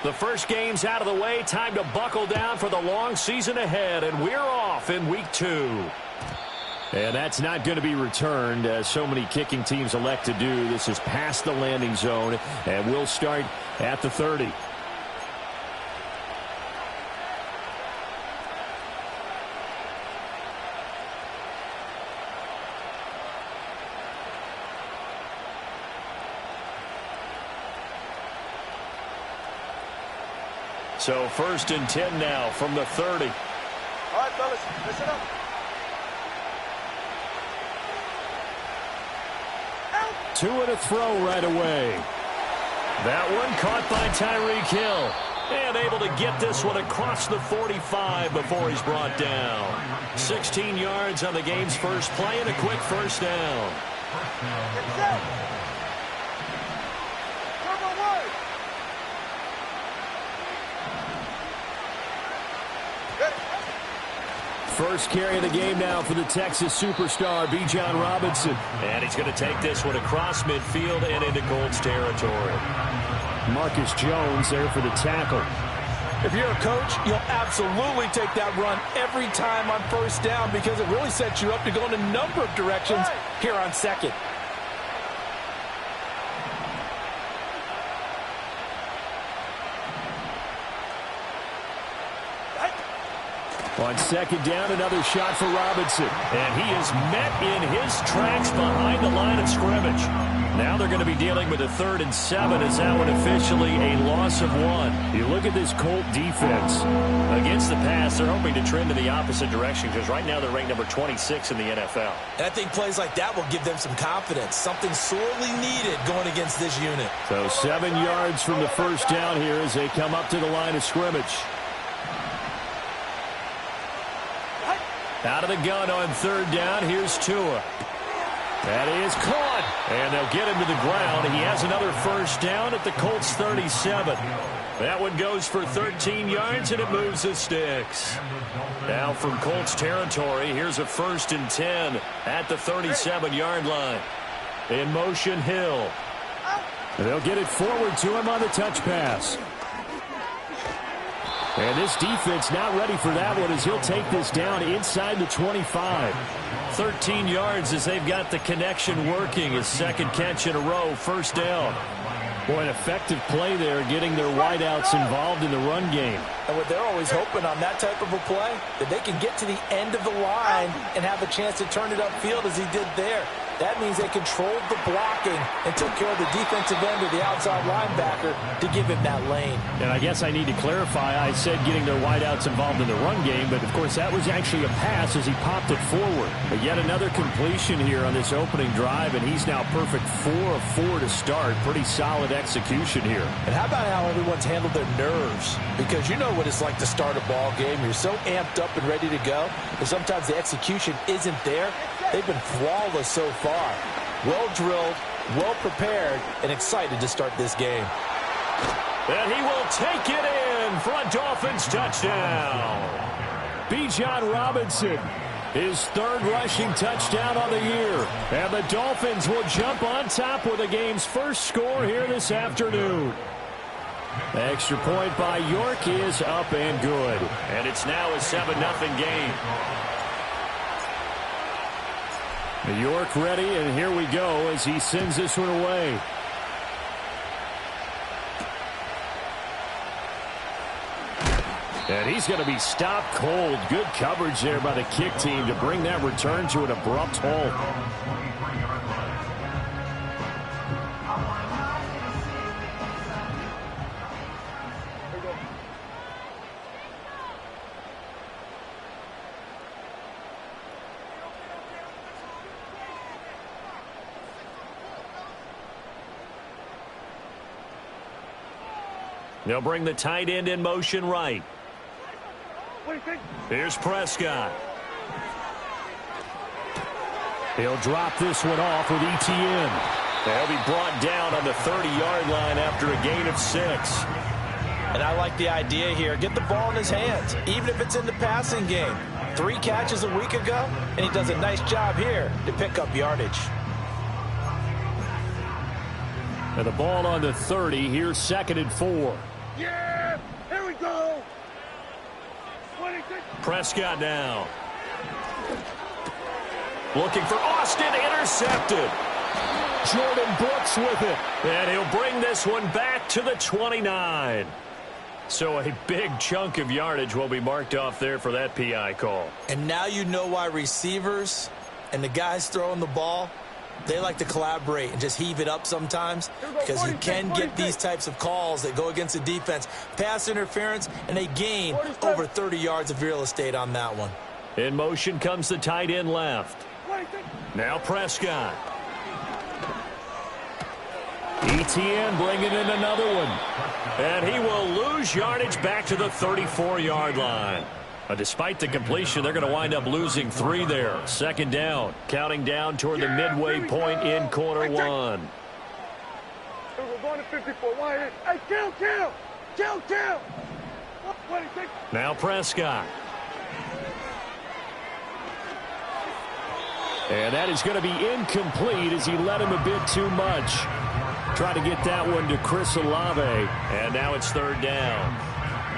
The first game's out of the way. Time to buckle down for the long season ahead, and we're off in week 2. And that's not going to be returned, as so many kicking teams elect to do. This is past the landing zone, and we'll start at the 30. So 1st and 10 now from the 30. All right, fellas, listen up. Two and a throw right away. That one caught by Tyreek Hill. And able to get this one across the 45 before he's brought down. 16 yards on the game's first play and a quick first down. First carry of the game now for the Texas superstar, Bijan Robinson. And he's going to take this one across midfield and into Colts territory. Marcus Jones there for the tackle. If you're a coach, you'll absolutely take that run every time on first down because it really sets you up to go in a number of directions here on second. On second down, another shot for Robinson. And he is met in his tracks behind the line of scrimmage. Now they're going to be dealing with a 3rd and 7 as that one officially a loss of 1. You look at this Colt defense. Against the pass, they're hoping to trend in the opposite direction because right now they're ranked number 26 in the NFL. And I think plays like that will give them some confidence, something sorely needed going against this unit. So 7 yards from the first down here as they come up to the line of scrimmage. Out of the gun on 3rd down, here's Tua. That is caught, and they'll get him to the ground. He has another first down at the Colts 37. That one goes for 13 yards, and it moves the sticks. Now from Colts territory, here's a 1st and 10 at the 37-yard line. In motion, Hill. They'll get it forward to him on the touch pass. And this defense not ready for that one as he'll take this down inside the 25. 13 yards as they've got the connection working. His second catch in a row, first down. Boy, an effective play there, getting their wideouts involved in the run game. And what they're always hoping on that type of a play, that they can get to the end of the line and have a chance to turn it upfield as he did there. That means they controlled the blocking and took care of the defensive end of the outside linebacker to give him that lane. And I guess I need to clarify, I said getting their wideouts involved in the run game, but of course that was actually a pass as he popped it forward. But yet another completion here on this opening drive, and he's now perfect 4 of 4 to start. Pretty solid execution here. And how about how everyone's handled their nerves? Because you know what it's like to start a ball game. You're so amped up and ready to go, and sometimes the execution isn't there. They've been flawless so far. Well drilled, well prepared, and excited to start this game. And he will take it in for a Dolphins touchdown. Bijan Robinson, his 3rd rushing touchdown on the year. And the Dolphins will jump on top with the game's first score here this afternoon. The extra point by York is up and good. And it's now a 7-0 game. York ready, and here we go as he sends this one away. And he's going to be stopped cold. Good coverage there by the kick team to bring that return to an abrupt halt. They'll bring the tight end in motion right. Here's Prescott. He'll drop this one off with Etienne. They'll be brought down on the 30-yard line after a gain of 6. And I like the idea here. Get the ball in his hands, even if it's in the passing game. 3 catches a week ago, and he does a nice job here to pick up yardage. And the ball on the 30. Here's 2nd and 4. Yeah, here we go. 26. Prescott now. Looking for Austin, intercepted. Jordan Brooks with it. And he'll bring this one back to the 29. So a big chunk of yardage will be marked off there for that PI call. And now you know why receivers and the guys throwing the ball, they like to collaborate and just heave it up sometimes, because you can get these types of calls that go against the defense. Pass interference, and they gain over 30 yards of real estate on that one. In motion comes the tight end left. Now Prescott. ETN bringing in another one. And he will lose yardage back to the 34-yard line. Despite the completion, they're going to wind up losing 3 there. 2nd down. Counting down toward the midway point in quarter 1. We're going to 54. Hey, kill. Now Prescott. And that is going to be incomplete as he led him a bit too much. Try to get that one to Chris Olave. And now it's 3rd down.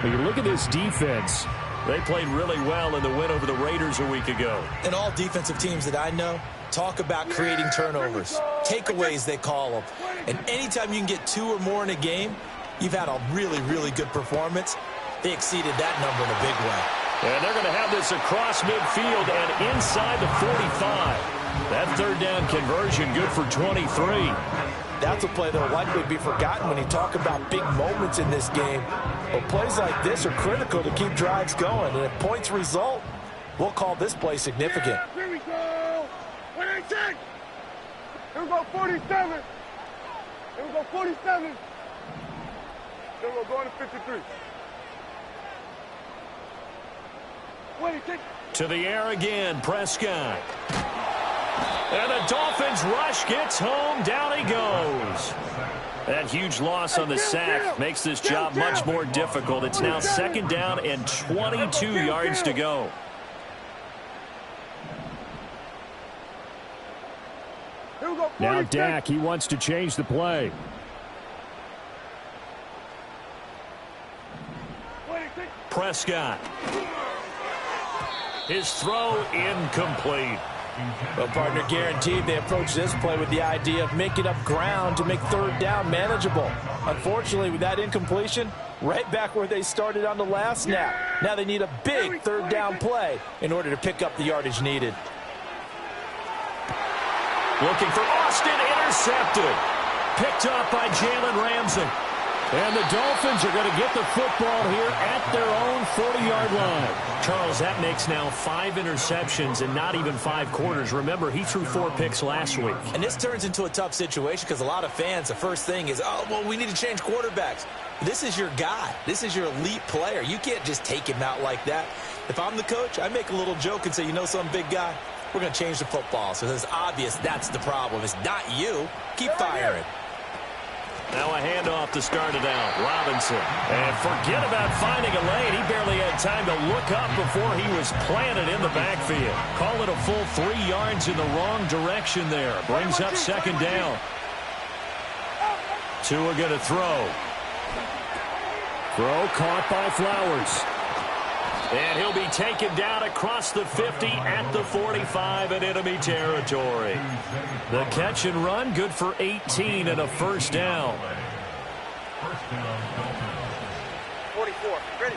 When you look at this defense, they played really well in the win over the Raiders a week ago. And all defensive teams that I know talk about creating turnovers. Takeaways, they call them. And anytime you can get 2 or more in a game, you've had a really, really good performance. They exceeded that number in a big way. And they're going to have this across midfield and inside the 45. That 3rd down conversion good for 23. That's a play that will likely be forgotten when you talk about big moments in this game. But plays like this are critical to keep drives going. And if points result, we'll call this play significant. Here we go. 186. Here we go, 47. Here we go, 47. Here we go, going to 53. 26. To the air again, Prescott. And the Dolphins rush gets home. Down he goes. That huge loss on the sack makes this job much more difficult. It's now 2nd down and 22 yards to go. Now Dak, he wants to change the play. Prescott. His throw incomplete. Well, partner, guaranteed they approach this play with the idea of making up ground to make 3rd down manageable. Unfortunately, with that incompletion, right back where they started on the last snap. Now they need a big 3rd down play in order to pick up the yardage needed. Looking for Austin, intercepted. Picked up by Jalen Ramsey. And the Dolphins are going to get the football here at their own 40-yard line. Charles, that makes now 5 interceptions in not even 5 quarters. Remember, he threw 4 picks last week. And this turns into a tough situation because a lot of fans, the first thing is, oh, well, we need to change quarterbacks. This is your guy. This is your elite player. You can't just take him out like that. If I'm the coach, I make a little joke and say, you know, some big guy, we're going to change the football. So it's obvious that's the problem. It's not you. Keep firing. Now a handoff to start it out. Robinson. And forget about finding a lane. He barely had time to look up before he was planted in the backfield. Call it a full 3 yards in the wrong direction there. Brings up 2nd down. Tua going to throw. Throw caught by Flowers. And he'll be taken down across the 50 at the 45 in enemy territory. The catch and run, good for 18 and a 1st down. 44, ready.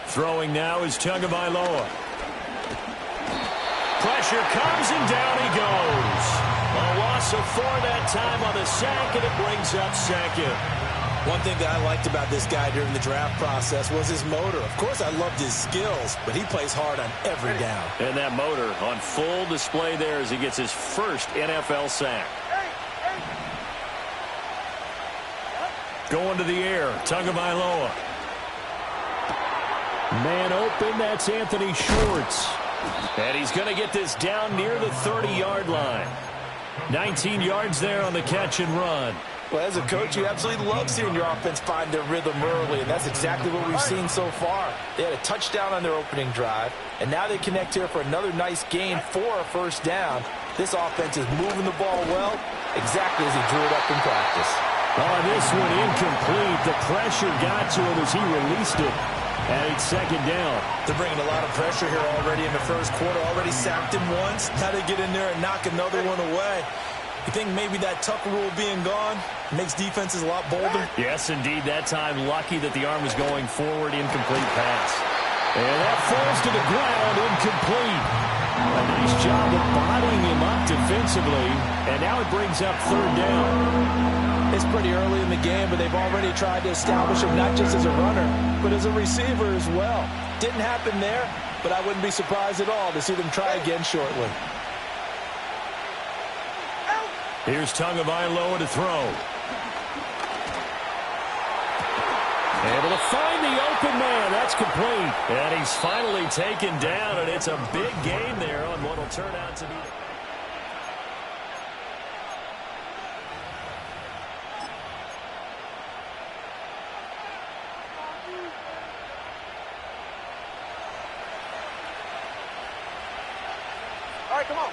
Throwing now is Tagovailoa. Pressure comes and down he goes. A loss of 4 that time on the sack, and it brings up 2nd. One thing that I liked about this guy during the draft process was his motor. Of course, I loved his skills, but he plays hard on every down. And that motor on full display there as he gets his first NFL sack. Going to the air, Tagovailoa. Man open, that's Anthony Schwartz. And he's going to get this down near the 30-yard line. 19 yards there on the catch and run. Well, as a coach, you absolutely love seeing your offense find their rhythm early, and that's exactly what we've seen so far. They had a touchdown on their opening drive, and now they connect here for another nice gain for a first down. This offense is moving the ball well, exactly as he drew it up in practice. Oh, this one incomplete. The pressure got to him as he released it. And it's second down. They're bringing a lot of pressure here already in the first quarter. Already sacked him once. Now they get in there and knock another one away. You think maybe that Tucker rule being gone makes defenses a lot bolder? Yes, indeed. That time, lucky that the arm was going forward. Incomplete pass. And that falls to the ground. Incomplete. A nice job of bodying him up defensively. And now it brings up third down. It's pretty early in the game, but they've already tried to establish him not just as a runner, but as a receiver as well. Didn't happen there, but I wouldn't be surprised at all to see them try again shortly. Here's Tagovailoa to throw. Able to find the open man. That's complete. And he's finally taken down, and it's a big gain there on what will turn out to be... All right, come on.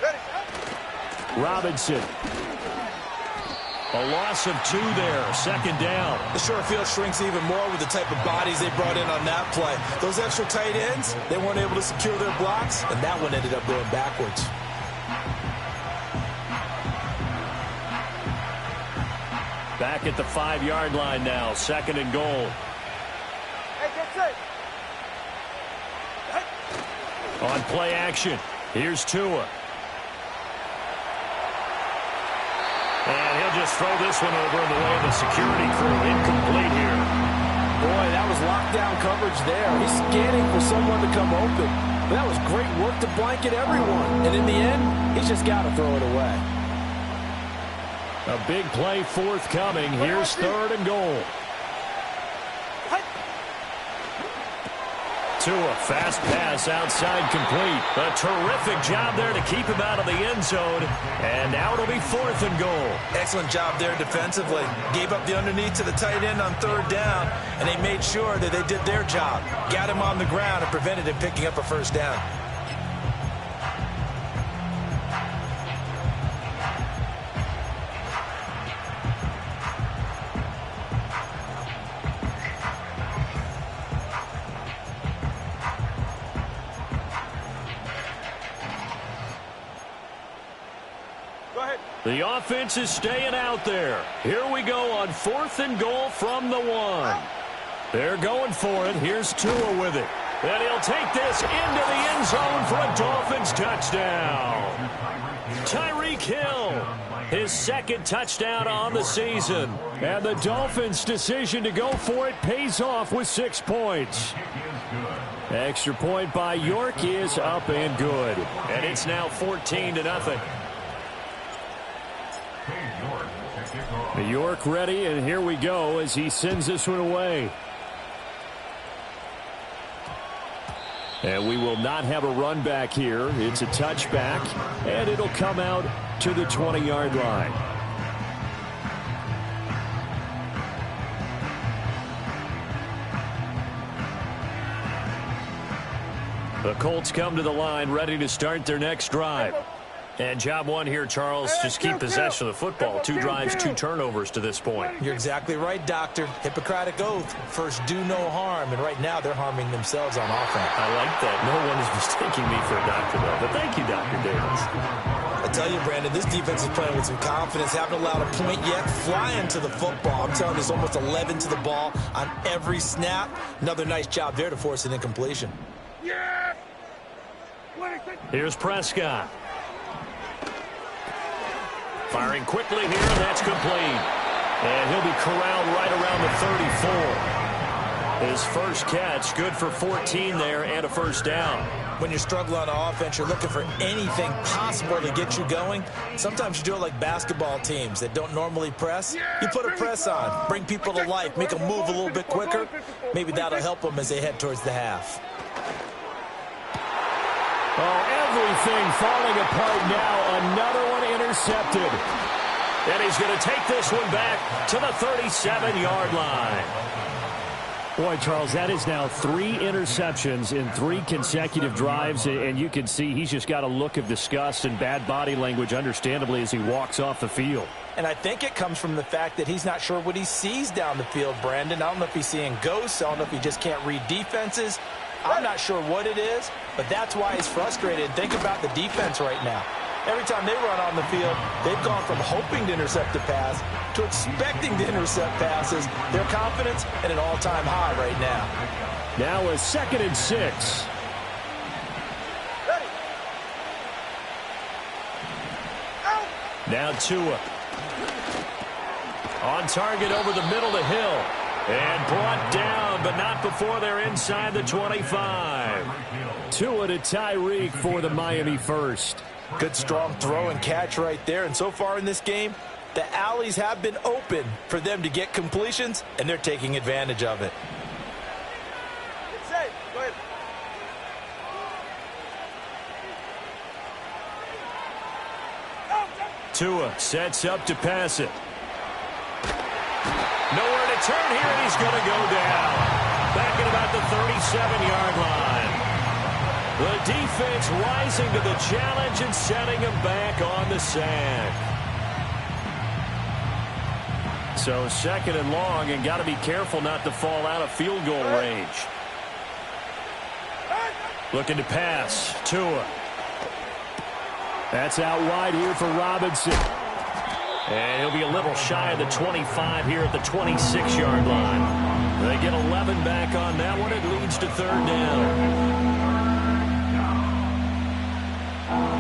Ready, set. Robinson. A loss of 2 there. Second down. The short field shrinks even more with the type of bodies they brought in on that play. Those extra tight ends, they weren't able to secure their blocks, and that one ended up going backwards. Back at the 5-yard line now. Second and goal. Hey, get set. Hey. On play action. Here's Tua. And he'll just throw this one over in the way of the security crew. Incomplete here. Boy, that was lockdown coverage there. He's scanning for someone to come open. But that was great work to blanket everyone. And in the end, he's just got to throw it away. A big play forthcoming. Here's third and goal. Tua, fast pass outside complete. A terrific job there to keep him out of the end zone. And now it'll be fourth and goal. Excellent job there defensively. Gave up the underneath to the tight end on third down, and they made sure that they did their job. Got him on the ground and prevented him picking up a first down. The offense is staying out there. Here we go on fourth and goal from the 1. They're going for it. Here's Tua with it. And he'll take this into the end zone for a Dolphins touchdown. Tyreek Hill, his second touchdown on the season. And the Dolphins' decision to go for it pays off with 6 points. Extra point by York is up and good. And it's now 14-0. York ready, and here we go as he sends this one away. And we will not have a run back here. It's a touchback, and it'll come out to the 20-yard line. The Colts come to the line, ready to start their next drive. And job one here, Charles, just keep possession of the football. 2 drives, 2 turnovers to this point. You're exactly right, Doctor. Hippocratic oath. First, do no harm. And right now, they're harming themselves on offense. I like that. No one is mistaking me for a doctor, though. But thank you, Dr. Davis. I tell you, Brandon, this defense is playing with some confidence. Haven't allowed a point yet. Flying to the football. I'm telling you, it's almost 11 to the ball on every snap. Another nice job there to force an incompletion. Yeah! Here's Prescott. Firing quickly here, and that's complete. And he'll be corralled right around the 34. His first catch, good for 14 there, and a first down. when you're struggling on offense, you're looking for anything possible to get you going. Sometimes you do it like basketball teams that don't normally press. You put a press on, bring people to life, make them move a little bit quicker. Maybe that'll help them as they head towards the half. Oh, everything falling apart now. Another one intercepted. And he's going to take this one back to the 37-yard line. Boy, Charles, that is now 3 interceptions in 3 consecutive drives, and you can see he's just got a look of disgust and bad body language, understandably, as he walks off the field. And I think it comes from the fact that he's not sure what he sees down the field, Brandon. I don't know if he's seeing ghosts. I don't know if he just can't read defenses. I'm not sure what it is, but that's why he's frustrated. Think about the defense right now. Every time they run on the field, they've gone from hoping to intercept a pass to expecting to intercept passes. Their confidence at an all-time high right now. Now a 2nd and 6. Now Tua. On target over the middle to Hill. And brought down, but not before they're inside the 25. Tua to Tyreek for the Miami first. Good strong throw and catch right there. And so far in this game, the alleys have been open for them to get completions, and they're taking advantage of it. It's safe. Go ahead. Tua sets up to pass it. Nowhere to turn here, and he's going to go down. Back at about the 37-yard line. The defense rising to the challenge and setting him back on the sack. So 2nd and long, and got to be careful not to fall out of field goal range. Looking to pass. Tua. That's out wide here for Robinson. And he'll be a little shy of the 25 here at the 26-yard line. They get 11 back on that one. It leads to 3rd down.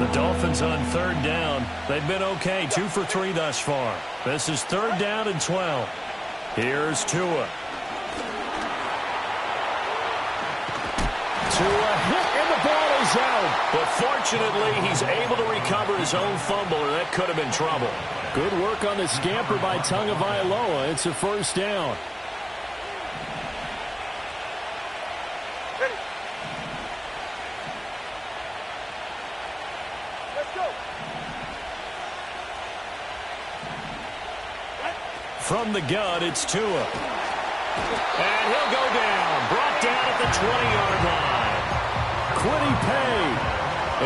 The Dolphins on 3rd down. They've been okay. 2 for 3 thus far. This is 3rd down and 12. Here's Tua. Tua hit, and the ball is out. But fortunately, he's able to recover his own fumble, or that could have been trouble. Good work on the scamper by Tagovailoa. It's a 1st down. Ready. Let's go. From the gun, it's Tua. And he'll go down. Brought down at the 20-yard line. Kwity Paye.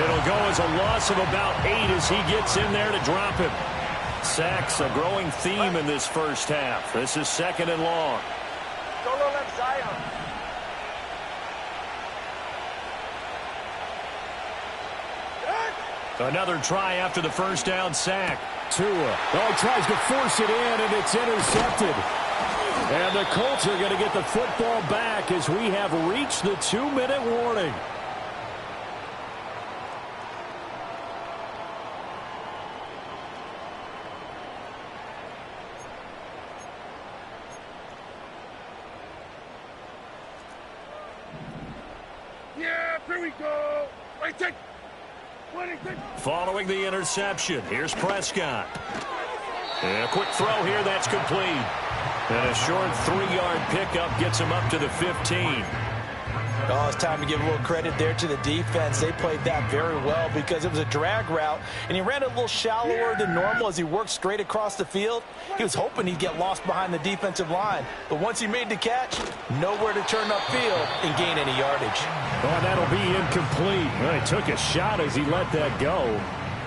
It'll go as a loss of about 8 as he gets in there to drop him. Sacks, a growing theme in this first half. This is 2nd and long. Go left, Zion. Another try after the first down sack. Tua. Oh, tries to force it in, and it's intercepted. And the Colts are going to get the football back as we have reached the 2-minute warning. Yeah, here we go. Right, take. Following the interception, here's Prescott. And a quick throw here, that's complete. And a short 3-yard pickup gets him up to the 15. Oh, it's time to give a little credit there to the defense. They played that very well because it was a drag route, and he ran a little shallower than normal as he worked straight across the field. He was hoping he'd get lost behind the defensive line, but once he made the catch, nowhere to turn upfield and gain any yardage. Oh, that'll be incomplete. Well, he took a shot as he let that go,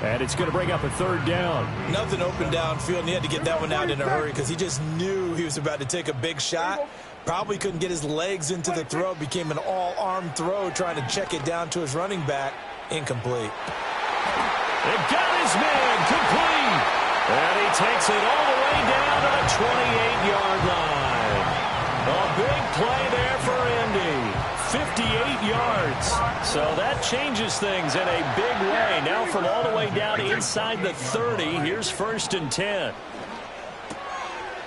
and it's going to bring up a 3rd down. Nothing open downfield, and he had to get that one out in a hurry because he just knew he was about to take a big shot. Probably couldn't get his legs into the throw. Became an all-arm throw trying to check it down to his running back. Incomplete. It got his man complete. And he takes it all the way down to the 28-yard line. A big play there for Indy. 58 yards. So that changes things in a big way. Now from all the way down inside the 30, here's 1st and 10.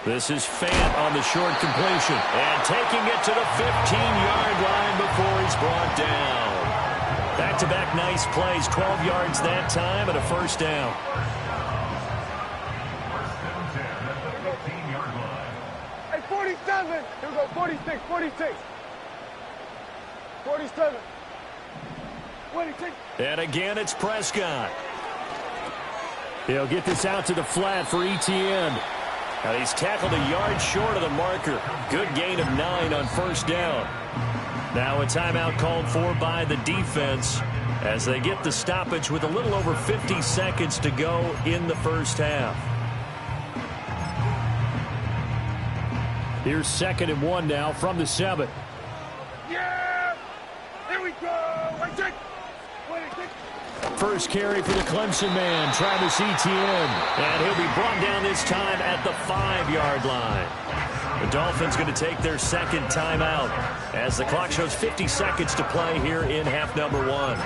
This is Fant on the short completion. And taking it to the 15-yard line before he's brought down. Back-to-back nice plays, 12 yards that time and a first down. Hey, 47. Here we go, 46, 46. 47. 46. And again, it's Prescott. He'll get this out to the flat for Etienne. Now he's tackled a yard short of the marker. Good gain of 9 on first down. Now a timeout called for by the defense as they get the stoppage with a little over 50 seconds to go in the first half. Here's 2nd and 1 now from the 7. Yeah! Here we go! Wait, check! First carry for the Clemson man, Travis Etienne. And he'll be brought down this time at the 5-yard line. The Dolphins going to take their second timeout as the clock shows 50 seconds to play here in half number 1.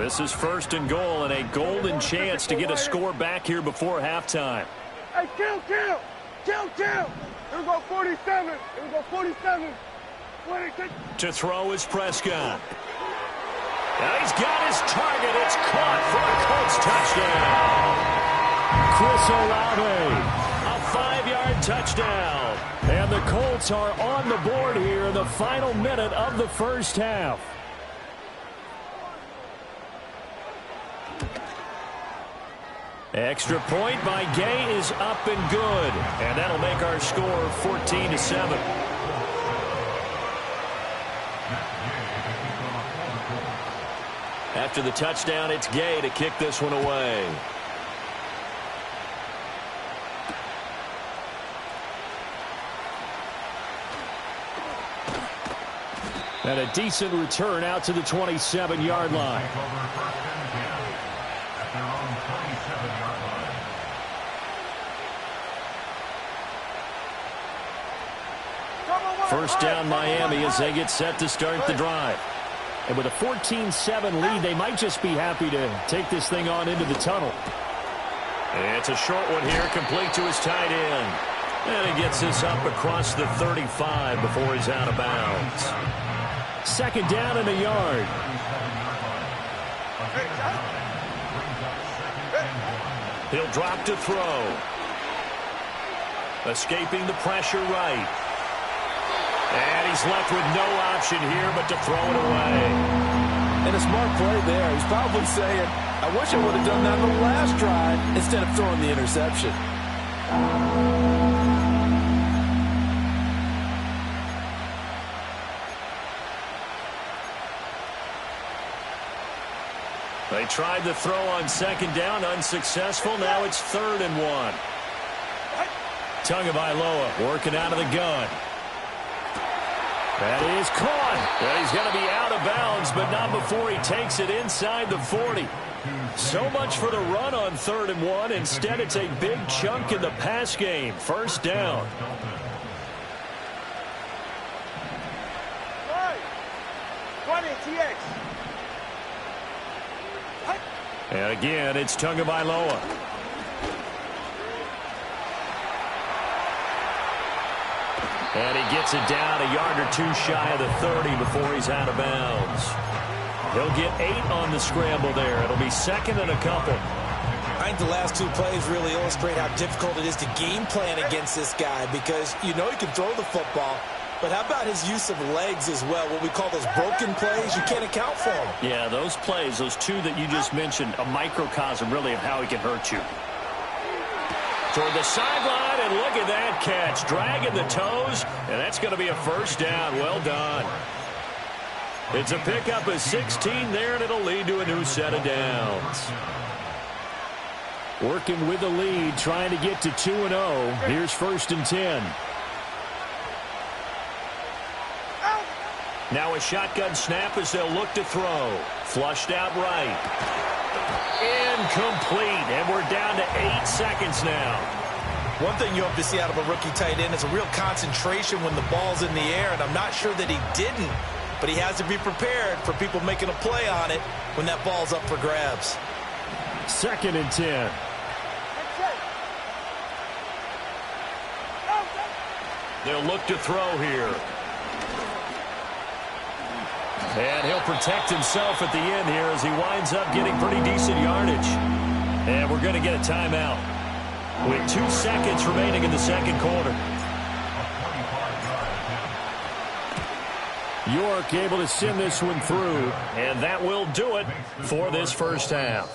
This is 1st and goal and a golden chance to get a score back here before halftime. Hey, kill! Here we go, 47. Here we go, 47. To throw is Prescott. Now he's got his target. It's caught for a Colts touchdown. Chris Olave, a 5-yard touchdown. And the Colts are on the board here in the final minute of the first half. Extra point by Gay is up and good. And that'll make our score 14-7. After the touchdown, it's Gay to kick this one away. And a decent return out to the 27-yard line. First down Miami as they get set to start the drive. And with a 14-7 lead, they might just be happy to take this thing on into the tunnel. It's a short one here, complete to his tight end. And he gets this up across the 35 before he's out of bounds. 2nd down and a yard. He'll drop to throw. Escaping the pressure right. And he's left with no option here but to throw it away. And a smart play there. He's probably saying, I wish I would have done that on the last drive instead of throwing the interception. They tried the throw on 2nd down, unsuccessful. Now it's 3rd and 1. Tagovailoa working out of the gun. That is caught. And he's going to be out of bounds, but not before he takes it inside the 40. So much for the run on 3rd and 1. Instead, it's a big chunk in the pass game. First down. And again, it's Tagovailoa. And he gets it down a yard or 2 shy of the 30 before he's out of bounds. He'll get 8 on the scramble there. It'll be 2nd and a couple. I think the last 2 plays really illustrate how difficult it is to game plan against this guy because you know he can throw the football, but how about his use of legs as well? What we call those broken plays, you can't account for them. Yeah, those plays, those 2 that you just mentioned, a microcosm really of how he can hurt you. Toward the sideline, and look at that catch. Dragging the toes, and that's going to be a first down. Well done. It's a pickup of 16 there, and it'll lead to a new set of downs. Working with the lead, trying to get to 2-0. Here's 1st and 10. Now a shotgun snap as they'll look to throw. Flushed out right. Incomplete, and we're down to 8 seconds now. One thing you hope to see out of a rookie tight end is a real concentration when the ball's in the air, and I'm not sure that he didn't, but he has to be prepared for people making a play on it when that ball's up for grabs. 2nd and 10. They'll look to throw here. And he'll protect himself at the end here as he winds up getting pretty decent yardage. And we're going to get a timeout with 2 seconds remaining in the second quarter. York able to send this one through, and that will do it for this first half.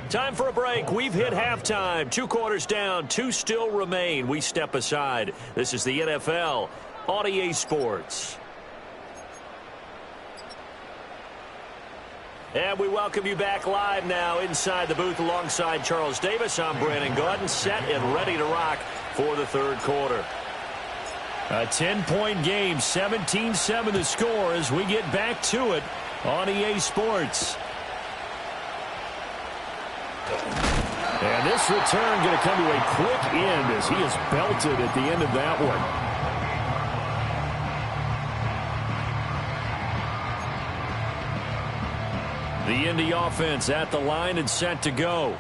Time for a break. We've hit halftime. 2 quarters down, 2 still remain. We step aside. This is the NFL on EA Sports. And we welcome you back live now inside the booth alongside Charles Davis. I'm Brandon Gaudin, set and ready to rock for the third quarter. A 10-point game, 17-7 the score as we get back to it on EA Sports. And this return going to come to a quick end as he is belted at the end of that one. The Indy offense at the line and set to go.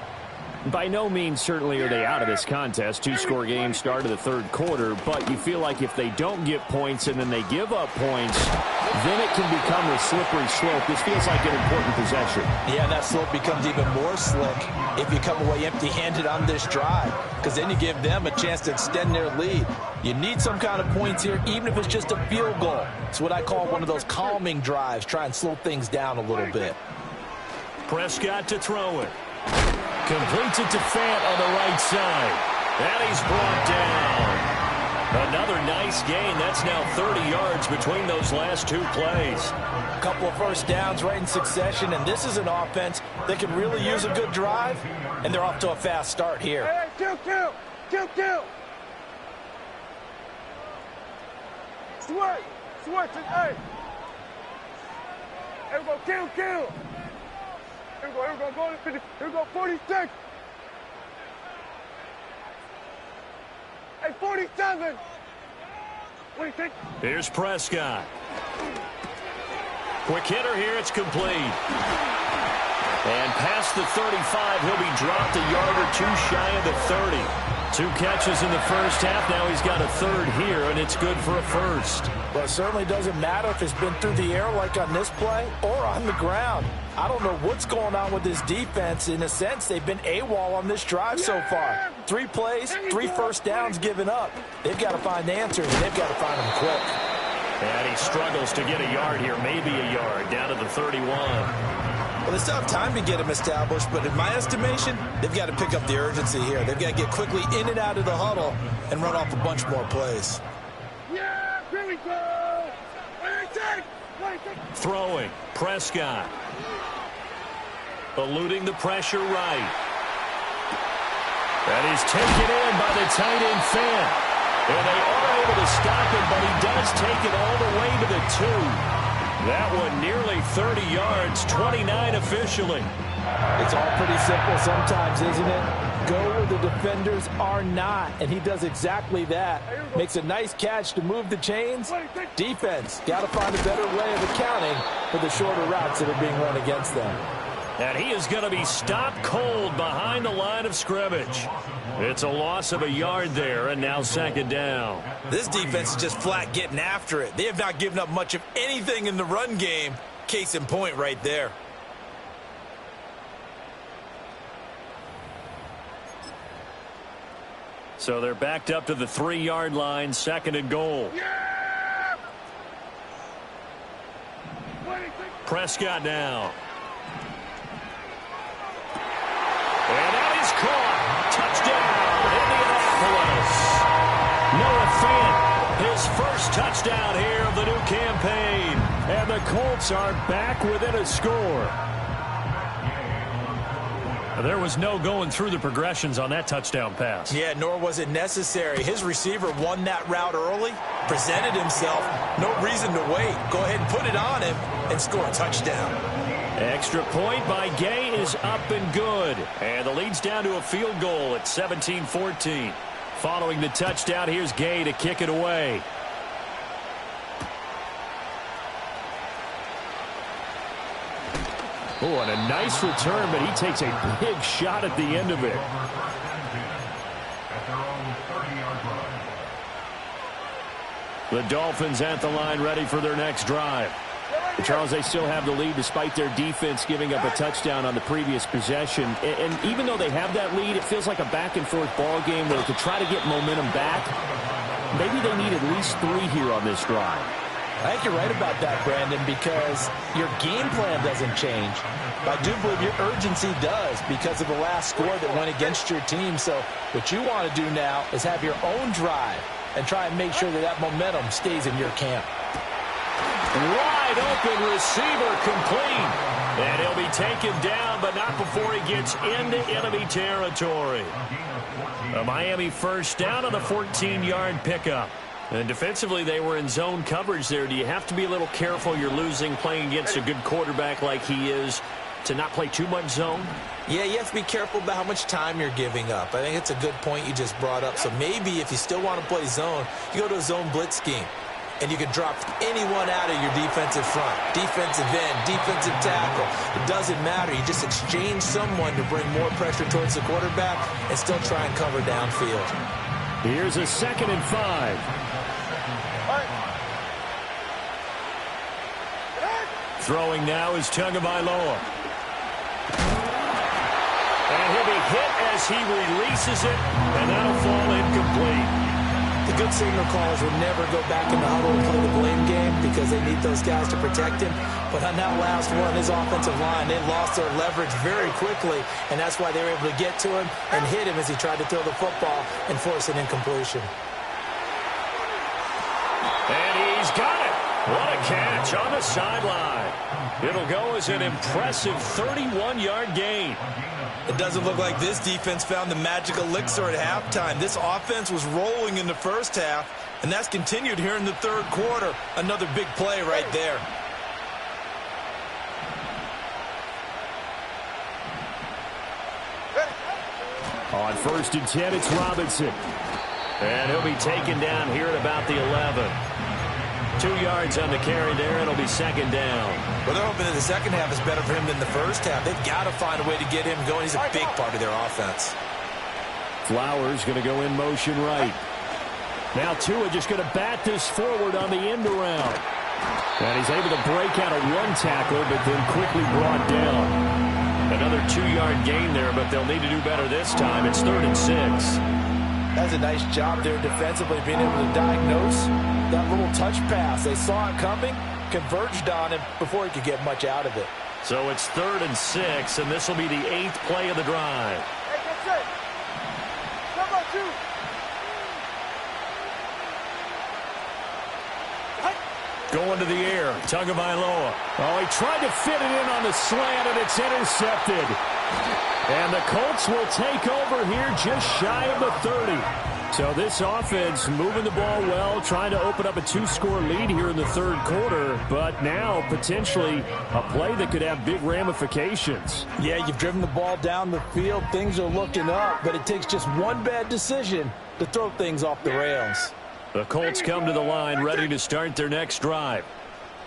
By no means certainly are they out of this contest. 2-score game start of the third quarter, but you feel like if they don't get points and then they give up points, then it can become a slippery slope. This feels like an important possession. Yeah, that slope becomes even more slick if you come away empty-handed on this drive, because then you give them a chance to extend their lead. You need some kind of points here, even if it's just a field goal. It's what I call one of those calming drives. Try and slow things down a little bit. Prescott to throw it. Completes it to Fant on the right side. And he's brought down. Another nice gain. That's now 30 yards between those last 2 plays. A couple of first downs right in succession, and this is an offense that can really use a good drive, and they're off to a fast start here. Hey, kill. Switch, hey. Here we go, kill. Here we go, go to 50. Here we go, 46. Hey, 47. What do you think? Here's Prescott. Quick hitter here, it's complete. And past the 35, he'll be dropped a yard or 2 shy of the 30. 2 catches in the first half. Now he's got a third here, and it's good for a first. Well, it certainly doesn't matter if it's been through the air like on this play or on the ground. I don't know what's going on with this defense. In a sense, they've been AWOL on this drive so far. 3 plays, 3 first downs given up. They've got to find answers, and they've got to find them quick. And he struggles to get a yard here, maybe a yard, down to the 31. Well, they still have time to get him established, but in my estimation, they've got to pick up the urgency here. They've got to get quickly in and out of the huddle and run off a bunch more plays. Yeah, here we go. Throwing, Prescott. Eluding the pressure right. That is taken in by the tight end Fant. And they are able to stop him, but he does take it all the way to the 2. That one nearly 30 yards, 29 officially. It's all pretty simple sometimes, isn't it? Go where the defenders are not, and he does exactly that. Makes a nice catch to move the chains. Defense, got to find a better way of accounting for the shorter routes that are being run against them. And he is going to be stopped cold behind the line of scrimmage. It's a loss of a yard there, and now second down. This defense is just flat getting after it. They have not given up much of anything in the run game. Case in point right there. So they're backed up to the 3-yard line, second and goal. Yeah! Prescott now. And that is caught. Touchdown, Indianapolis. Noah Fant, his first touchdown here of the new campaign. And the Colts are back within a score. There was no going through the progressions on that touchdown pass. Yeah, nor was it necessary. His receiver won that route early, presented himself. No reason to wait. Go ahead and put it on him and score a touchdown. Extra point by Gay is up and good. And the lead's down to a field goal at 17-14. Following the touchdown, here's Gay to kick it away. Oh, and a nice return, but he takes a big shot at the end of it. The Dolphins at the line ready for their next drive. Charles, they still have the lead despite their defense giving up a touchdown on the previous possession. And even though they have that lead, it feels like a back-and-forth ball game where to try to get momentum back, maybe they need at least 3 here on this drive. I think you're right about that, Brandon, because your game plan doesn't change. I do believe your urgency does because of the last score that went against your team. So what you want to do now is have your own drive and try and make sure that that momentum stays in your camp. Wide open receiver complete. And he'll be taken down, but not before he gets into enemy territory. A Miami first down on the 14-yard pickup. And defensively, they were in zone coverage there. Do you have to be a little careful? You're losing playing against a good quarterback like he is to not play too much zone? Yeah, you have to be careful about how much time you're giving up. I think it's a good point you just brought up. So maybe if you still want to play zone, you go to a zone blitz scheme. And you can drop anyone out of your defensive front, defensive end, defensive tackle. It doesn't matter. You just exchange someone to bring more pressure towards the quarterback and still try and cover downfield. Here's a 2nd and 5. Throwing now is Tagovailoa. And he'll be hit as he releases it, and that'll fall incomplete. The good signal callers would never go back in the huddle and play the blame game because they need those guys to protect him. But on that last one, his offensive line, they lost their leverage very quickly, and that's why they were able to get to him and hit him as he tried to throw the football and force an incompletion. And he's got it. What a catch on the sideline. It'll go as an impressive 31-yard gain. It doesn't look like this defense found the magic elixir at halftime. This offense was rolling in the first half, and that's continued here in the third quarter. Another big play right there. On 1st and 10, it's Robinson. And he'll be taken down here at about the 11. 2 yards on the carry there, and it'll be 2nd down. Well, they're hoping that the second half is better for him than the first half. They've got to find a way to get him going. He's a big part of their offense. Flowers going to go in motion right. Now Tua just going to bat this forward on the end around. And he's able to break out of 1 tackle, but then quickly brought down. Another 2-yard gain there, but they'll need to do better this time. It's 3rd and 6. That's a nice job there defensively, being able to diagnose that little touch pass. They saw it coming, converged on him before he could get much out of it. So it's 3rd and 6, and this will be the 8th play of the drive. Hey, that's it. Come on, 2. Going to the air, Tagovailoa. Oh, he tried to fit it in on the slant, and it's intercepted. And the Colts will take over here just shy of the 30. So this offense moving the ball well, trying to open up a 2-score lead here in the third quarter, but now potentially a play that could have big ramifications. Yeah, you've driven the ball down the field. Things are looking up, but it takes just one bad decision to throw things off the rails. The Colts come to the line ready to start their next drive.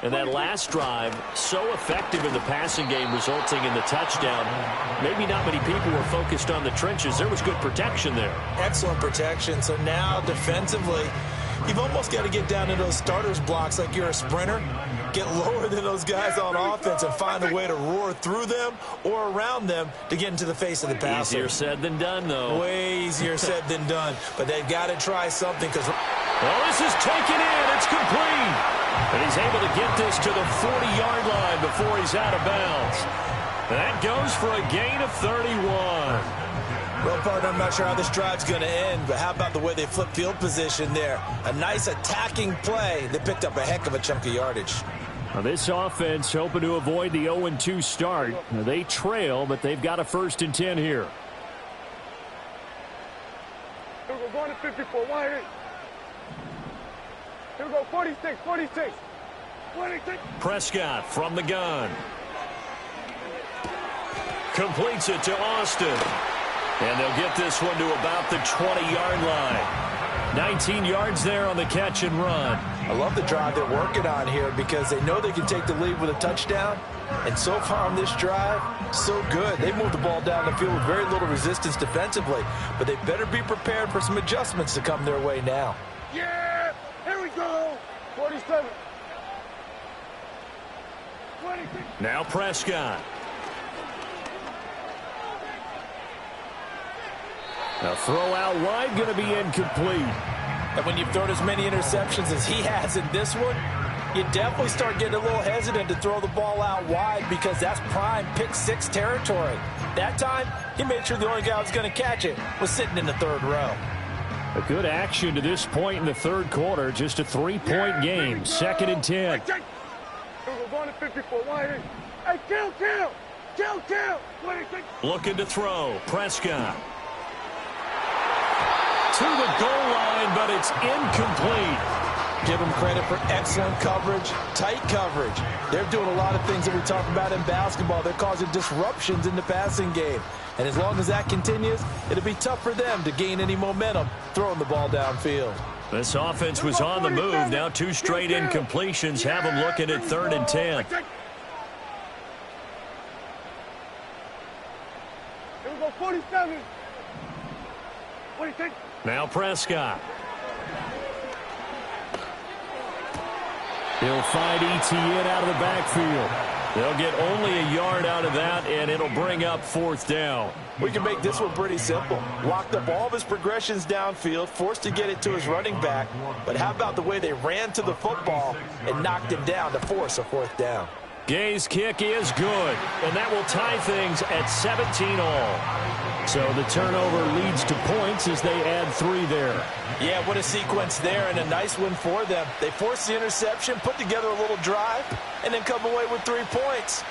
And that last drive, so effective in the passing game, resulting in the touchdown. Maybe not many people were focused on the trenches. There was good protection there. Excellent protection. So now defensively, you've almost got to get down to those starters blocks like you're a sprinter. Get lower than those guys on offense and find a way to roar through them or around them to get into the face of the passer. Easier said than done, though. Way easier said than done. But they've got to try something because... Oh, this is taken in. It's complete. And he's able to get this to the 40-yard line before he's out of bounds. That goes for a gain of 31. Well, partner, I'm not sure how this drive's going to end, but how about the way they flip field position there? A nice attacking play. They picked up a heck of a chunk of yardage. Now this offense hoping to avoid the 0-2 start. Now they trail, but they've got a 1st and 10 here. Here we go, going to 54, 1 8. Here we go, 46, 46. 46. Prescott from the gun. Completes it to Austin. And they'll get this one to about the 20-yard line. 19 yards there on the catch and run. I love the drive they're working on here because they know they can take the lead with a touchdown. And so far on this drive, so good. They moved the ball down the field with very little resistance defensively. But they better be prepared for some adjustments to come their way now. Yeah! Here we go! 47. Now Prescott. A throw out wide, going to be incomplete. And when you've thrown as many interceptions as he has in this one, you definitely start getting a little hesitant to throw the ball out wide because that's prime pick six territory. That time, he made sure the only guy who was going to catch it was sitting in the third row. A good action to this point in the third quarter. Just a 3-point game. 2nd and 10. We're going to 54. Hey, kill. Looking to throw. Prescott. To the goal line, but it's incomplete. Give them credit for excellent coverage, tight coverage. They're doing a lot of things that we talk about in basketball. They're causing disruptions in the passing game. And as long as that continues, it'll be tough for them to gain any momentum throwing the ball downfield. This offense was on the move. Now 2 straight incompletions have them looking at 3rd and 10. Here we go, 47. What do you think? Now Prescott. He'll find Etienne out of the backfield. They'll get only a yard out of that, and it'll bring up 4th down. We can make this one pretty simple. Locked up all of his progressions downfield, forced to get it to his running back. But how about the way they ran to the football and knocked him down to force a 4th down? Gay's kick is good, and that will tie things at 17 all. So the turnover leads to points as they add 3 there. Yeah, what a sequence there, and a nice one for them. They forced the interception, put together a little drive, and then come away with 3 points.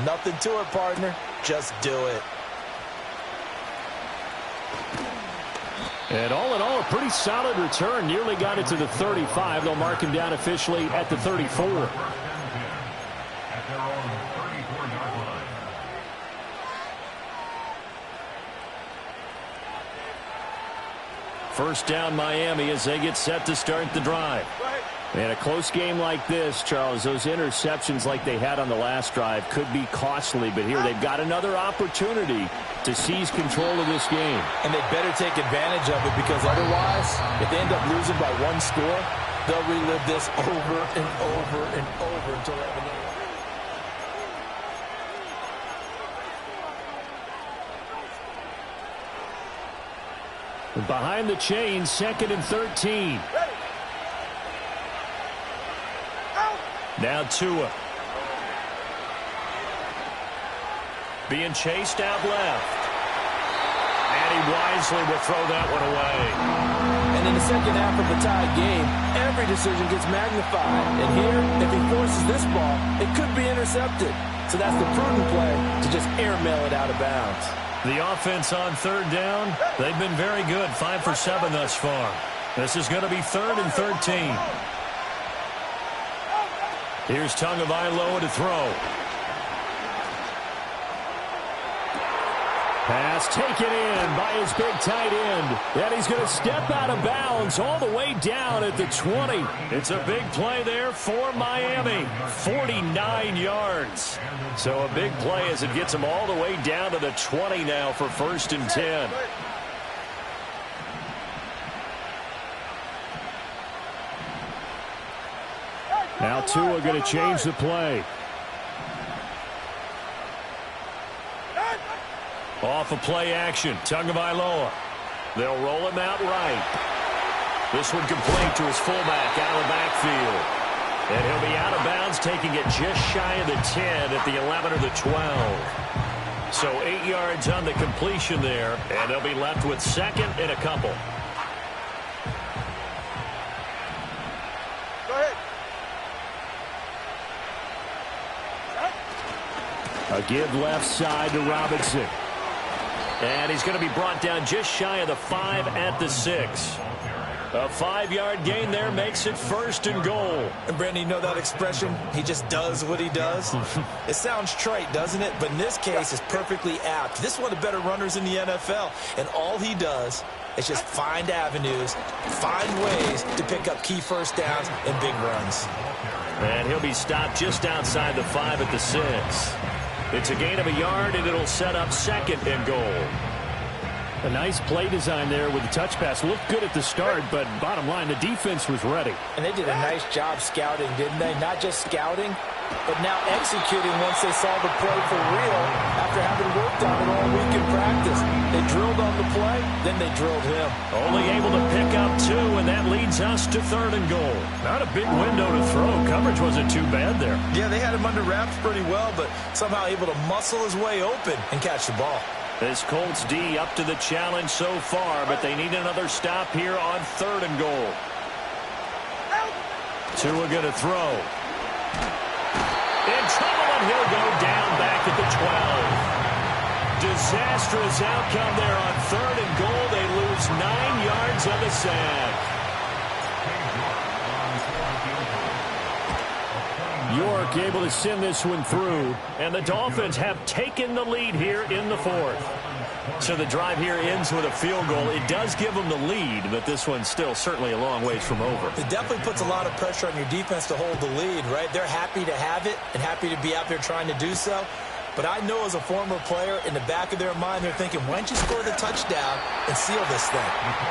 Nothing to it, partner. Just do it. And all in all, a pretty solid return. Nearly got it to the 35. They'll mark him down officially at the 34. First down Miami as they get set to start the drive. And a close game like this, Charles, those interceptions like they had on the last drive could be costly. But here they've got another opportunity to seize control of this game. And they better take advantage of it because otherwise, if they end up losing by 1 score, they'll relive this over and over and over until they have another. Behind the chains, 2nd and 13. Now Tua. Being chased out left. And he wisely will throw that one away. And in the second half of the tied game, every decision gets magnified. And here, if he forces this ball, it could be intercepted. So that's the prudent play to just airmail it out of bounds. The offense on 3rd down, they've been very good, 5 for 7 thus far. This is going to be 3rd and 13. Here's Tagovailoa to throw. Pass taken in by his big tight end. And he's going to step out of bounds all the way down at the 20. It's a big play there for Miami. 49 yards. So a big play as it gets them all the way down to the 20 now for 1st and 10. Now Tua going to change the play. Off of play action, Tagovailoa. They'll roll him out right. This one complete to his fullback out of the backfield. And he'll be out of bounds, taking it just shy of the 10 at the 11 or the 12. So 8 yards on the completion there, and they'll be left with 2nd and a couple. Go ahead. A give left side to Robinson. And he's going to be brought down just shy of the 5 at the 6. A 5-yard gain there makes it 1st and goal. And Brandon, you know that expression? He just does what he does. It sounds trite, doesn't it? But in this case, it's perfectly apt. This is one of the better runners in the NFL. And all he does is just find avenues, find ways to pick up key 1st downs and big runs. And he'll be stopped just outside the 5 at the 6. It's a gain of a yard, and it'll set up 2nd and goal. A nice play design there with the touch pass. Looked good at the start, but bottom line, the defense was ready. And they did a nice job scouting, didn't they? Not just scouting, but now executing once they saw the play for real after having worked on it all week in practice. They drilled on the play, then they drilled him. Only able to pick up 2, and that leads us to 3rd and goal. Not a big window to throw. Coverage wasn't too bad there. Yeah, they had him under wraps pretty well, but somehow able to muscle his way open and catch the ball. This Colts D up to the challenge so far, but they need another stop here on 3rd and goal. Tua going to throw. In trouble, and he'll go down back at the 12. Disastrous outcome there on 3rd and goal. They lose 9 yards on the sack. York able to send this one through, and the Dolphins have taken the lead here in the 4th. So the drive here ends with a field goal. It does give them the lead, but this one's still certainly a long ways from over. It definitely puts a lot of pressure on your defense to hold the lead, right? They're happy to have it and happy to be out there trying to do so. But I know as a former player, in the back of their mind, they're thinking, why don't you score the touchdown and seal this thing?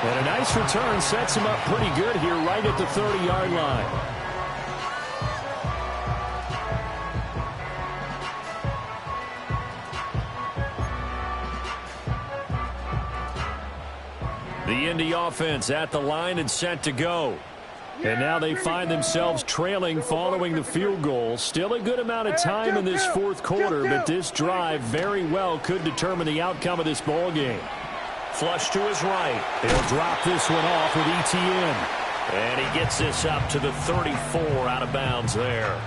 And a nice return sets them up pretty good here right at the 30-yard line. The Indy offense at the line and set to go. And now they find themselves trailing following the field goal. Still a good amount of time in this 4th quarter, but this drive very well could determine the outcome of this ball game. Flush to his right. He'll drop this one off with Etienne. And he gets this up to the 34 out of bounds there.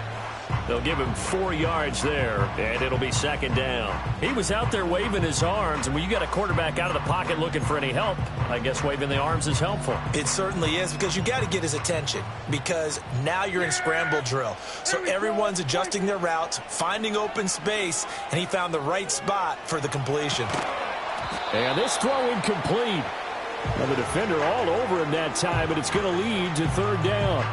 They'll give him 4 yards there, and it'll be 2nd down. He was out there waving his arms, and when you got a quarterback out of the pocket looking for any help, I guess waving the arms is helpful. It certainly is, because you got to get his attention, because now you're in scramble drill. So everyone's adjusting their routes, finding open space, and he found the right spot for the completion. And this throw incomplete. Well, the defender all over him that time, but it's going to lead to 3rd down.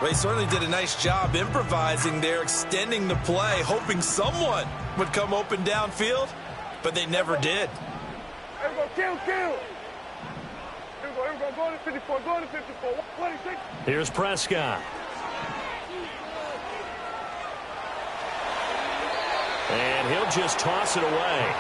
Well, he certainly did a nice job improvising there, extending the play, hoping someone would come open downfield, but they never did. Here we go, kill. Here we go, go to 54, go to 54. 26. Here's Prescott. And he'll just toss it away.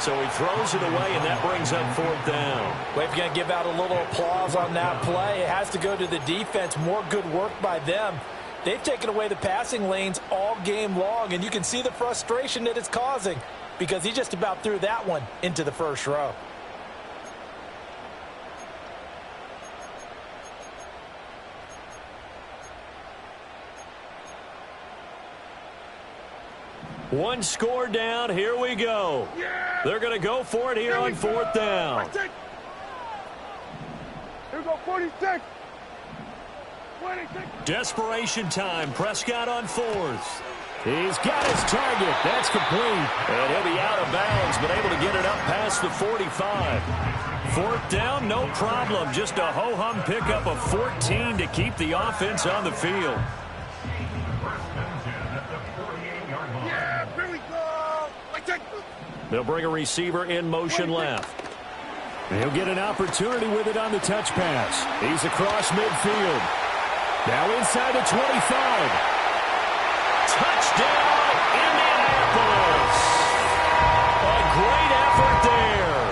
So he throws it away, and that brings up 4th down. Well, if you're going to give out a little applause on that play, it has to go to the defense. More good work by them. They've taken away the passing lanes all game long, and you can see the frustration that it's causing because he just about threw that one into the first row. One score down. Here we go. They're going to go for it here on 4th down. Here we go, 46. 26. Desperation time. Prescott on 4th. He's got his target. That's complete. And he'll be out of bounds, but able to get it up past the 45. 4th down, no problem. Just a ho-hum pickup of 14 to keep the offense on the field. They'll bring a receiver in motion left. He'll get an opportunity with it on the touch pass. He's across midfield. Now inside the 25. Touchdown, Indianapolis. A great effort there.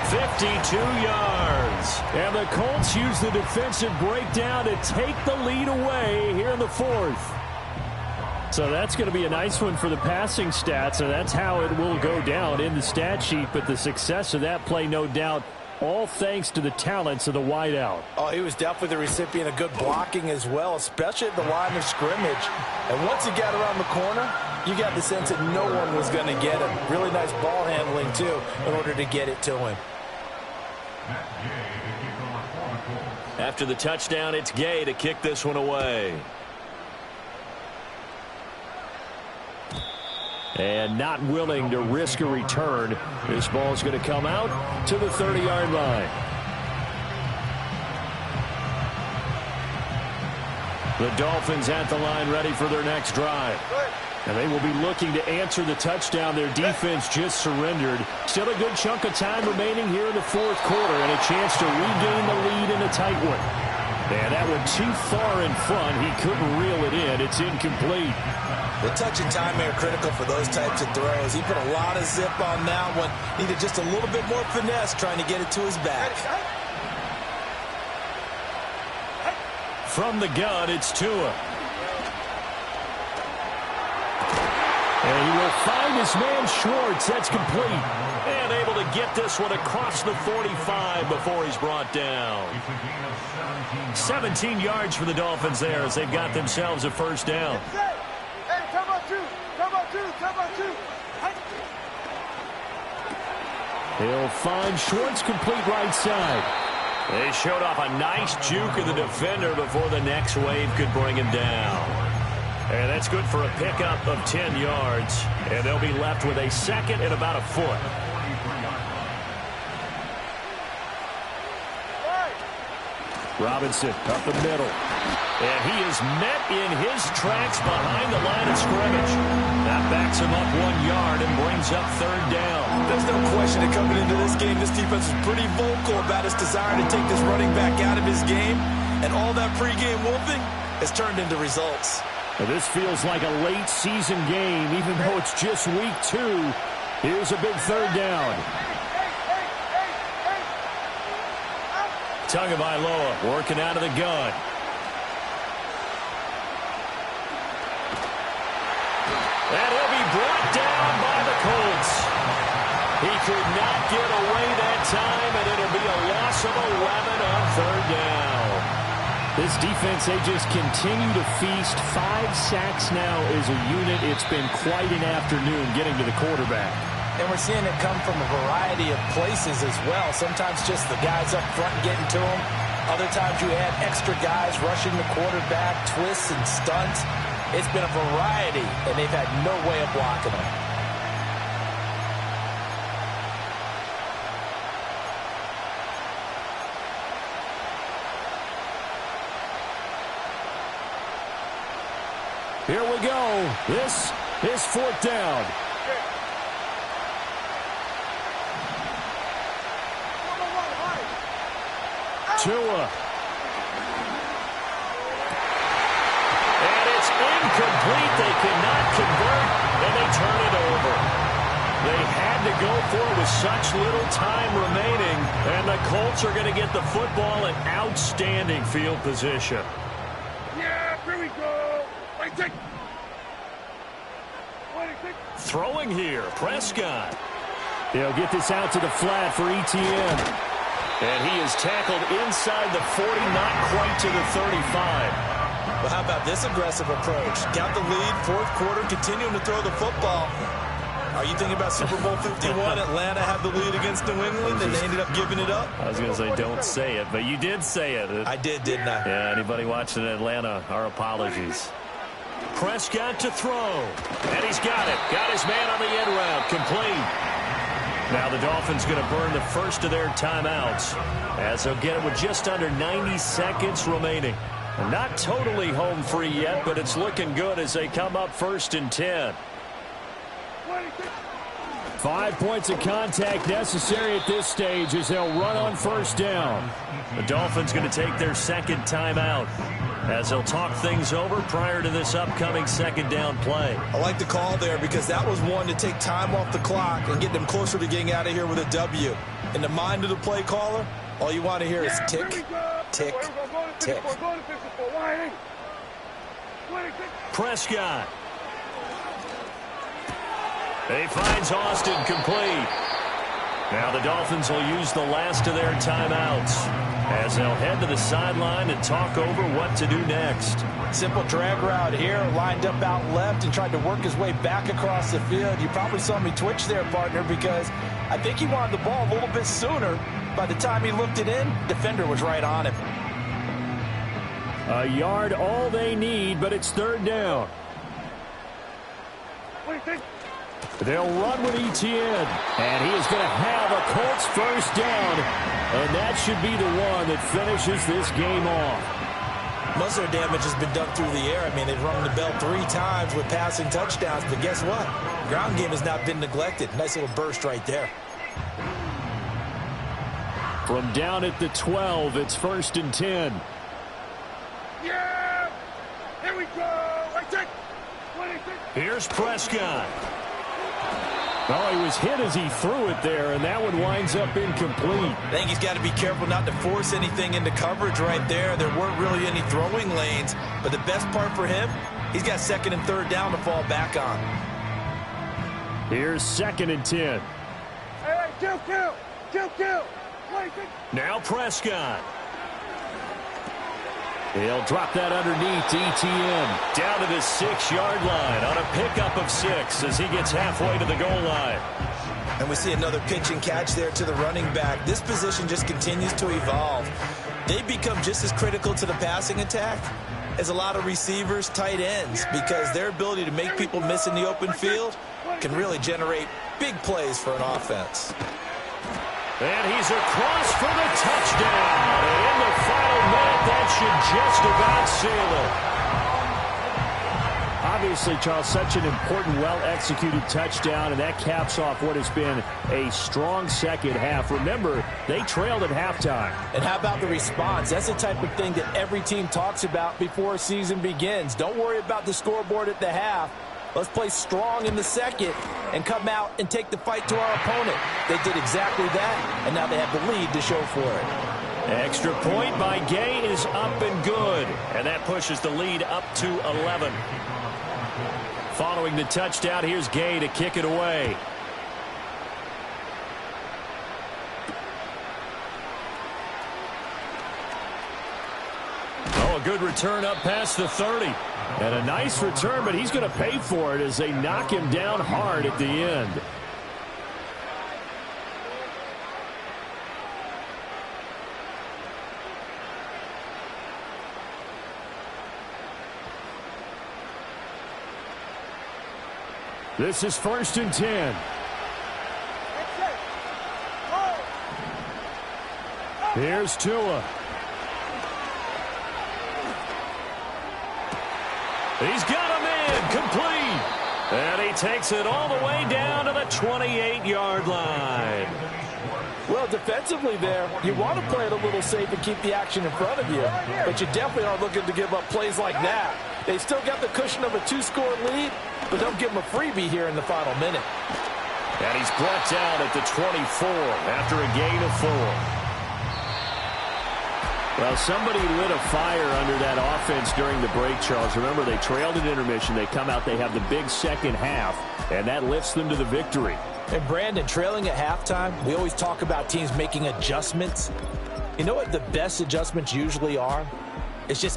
52 yards. And the Colts use the defensive breakdown to take the lead away here in the 4th. So that's going to be a nice one for the passing stats, and that's how it will go down in the stat sheet. But the success of that play, no doubt, all thanks to the talents of the wideout. Oh, he was definitely the recipient of good blocking as well, especially at the line of scrimmage. And once he got around the corner, you got the sense that no one was going to get him. Really nice ball handling, too, in order to get it to him. After the touchdown, it's Gay to kick this one away. And not willing to risk a return. This ball's going to come out to the 30-yard line. The Dolphins at the line ready for their next drive. And they will be looking to answer the touchdown. Their defense just surrendered. Still a good chunk of time remaining here in the 4th quarter and a chance to regain the lead in a tight one. And that one too far in front. He couldn't reel it in. It's incomplete. The touch and timing are critical for those types of throws. He put a lot of zip on that one. Needed just a little bit more finesse trying to get it to his back. From the gun, it's Tua. And he will find his man Schwartz. That's complete. And able to get this one across the 45 before he's brought down. 17 yards for the Dolphins there as they've got themselves a first down. He'll find Schwartz complete right side. They showed off a nice juke of the defender before the next wave could bring him down. And that's good for a pickup of 10 yards. And they'll be left with a second and about a foot. Robinson up the middle. And he is met in his tracks behind the line of scrimmage. That backs him up 1 yard and brings up third down. There's no question that coming into this game, this defense was pretty vocal about its desire to take this running back out of his game. And all that pregame wolfing has turned into results. Now this feels like a late season game, even though it's just week 2. Here's a big third down. Tagovailoa working out of the gun. And he'll be brought down by the Colts. He could not get away that time, and it'll be a loss of 11 on third down. This defense, they just continue to feast. 5 sacks now as a unit. It's been quite an afternoon getting to the quarterback. And we're seeing it come from a variety of places as well. Sometimes just the guys up front getting to him. Other times you add extra guys rushing the quarterback, twists and stunts. It's been a variety, and they've had no way of blocking him. Here we go. This is fourth down. Tua. And it's incomplete. They cannot convert, and they turn it over. They had to go for it with such little time remaining, and the Colts are going to get the football in outstanding field position. Yeah, here we go. Throwing here, Prescott. They'll get this out to the flat for Etienne. And he is tackled inside the 40, not quite to the 35. Well, how about this aggressive approach? Got the lead, fourth quarter, continuing to throw the football. Are you thinking about Super Bowl 51? Atlanta had the lead against New England, and they ended up giving it up? I was going to say, don't say it, but you did say it. I did, didn't I? Yeah, anybody watching Atlanta, our apologies. Prescott to throw. And he's got it. Got his man on the end route. Complete. Now the Dolphins going to burn the first of their timeouts as they'll get it with just under 90 seconds remaining. Not totally home free yet, but it's looking good as they come up first and 10. 5 points of contact necessary at this stage as they'll run on first down. The Dolphins going to take their second timeout as they'll talk things over prior to this upcoming second down play. I like the call there because that was one to take time off the clock and get them closer to getting out of here with a W. In the mind of the play caller, all you want to hear is tick, tick, tick. Prescott. He finds Austin complete. Now the Dolphins will use the last of their timeouts as they'll head to the sideline and talk over what to do next. Simple drag route here, lined up out left and tried to work his way back across the field. You probably saw me twitch there, partner, because I think he wanted the ball a little bit sooner. By the time he looked it in, defender was right on him. A yard all they need, but it's third down. They'll run with Etienne, and he is going to have a Colts first down, and that should be the one that finishes this game off. Most of their damage has been done through the air. I mean, they've rung the bell 3 times with passing touchdowns, but guess what? Ground game has not been neglected. Nice little burst right there. From down at the 12, it's first and 10. we go. Right check. 26. Here's Prescott. Oh, he was hit as he threw it there, and that one winds up incomplete. I think he's got to be careful not to force anything into coverage right there. There weren't really any throwing lanes, but the best part for him, he's got second and third down to fall back on. Here's 2nd and 10. Hey, kill. 26. Now Prescott. He'll drop that underneath to ETN. Down to the 6-yard line on a pickup of 6 as he gets halfway to the goal line. And we see another pitch and catch there to the running back. This position just continues to evolve. They become just as critical to the passing attack as a lot of receivers, tight ends, because their ability to make people miss in the open field can really generate big plays for an offense. And he's across for the touchdown. And in the final minute, that should just about seal it. Obviously, Charles, such an important, well-executed touchdown, and that caps off what has been a strong second half. Remember, they trailed at halftime. And how about the response? That's the type of thing that every team talks about before a season begins. Don't worry about the scoreboard at the half. Let's play strong in the second and come out and take the fight to our opponent. They did exactly that, and now they have the lead to show for it. Extra point by Gay is up and good, and that pushes the lead up to 11. Following the touchdown, here's Gay to kick it away. Oh, a good return up past the 30. And a nice return, but he's going to pay for it as they knock him down hard at the end. This is 1st and 10. Here's Tua. He's got him in, complete. And he takes it all the way down to the 28-yard line. Well, defensively there, you want to play it a little safe and keep the action in front of you, but you definitely aren't looking to give up plays like that. They still got the cushion of a 2-score lead, but don't give them a freebie here in the final minute. And he's brought down at the 24 after a gain of 4. Well, somebody lit a fire under that offense during the break, Charles. Remember, they trailed at intermission. They come out, they have the big second half, and that lifts them to the victory. And, Brandon, trailing at halftime, we always talk about teams making adjustments. You know what the best adjustments usually are? It's just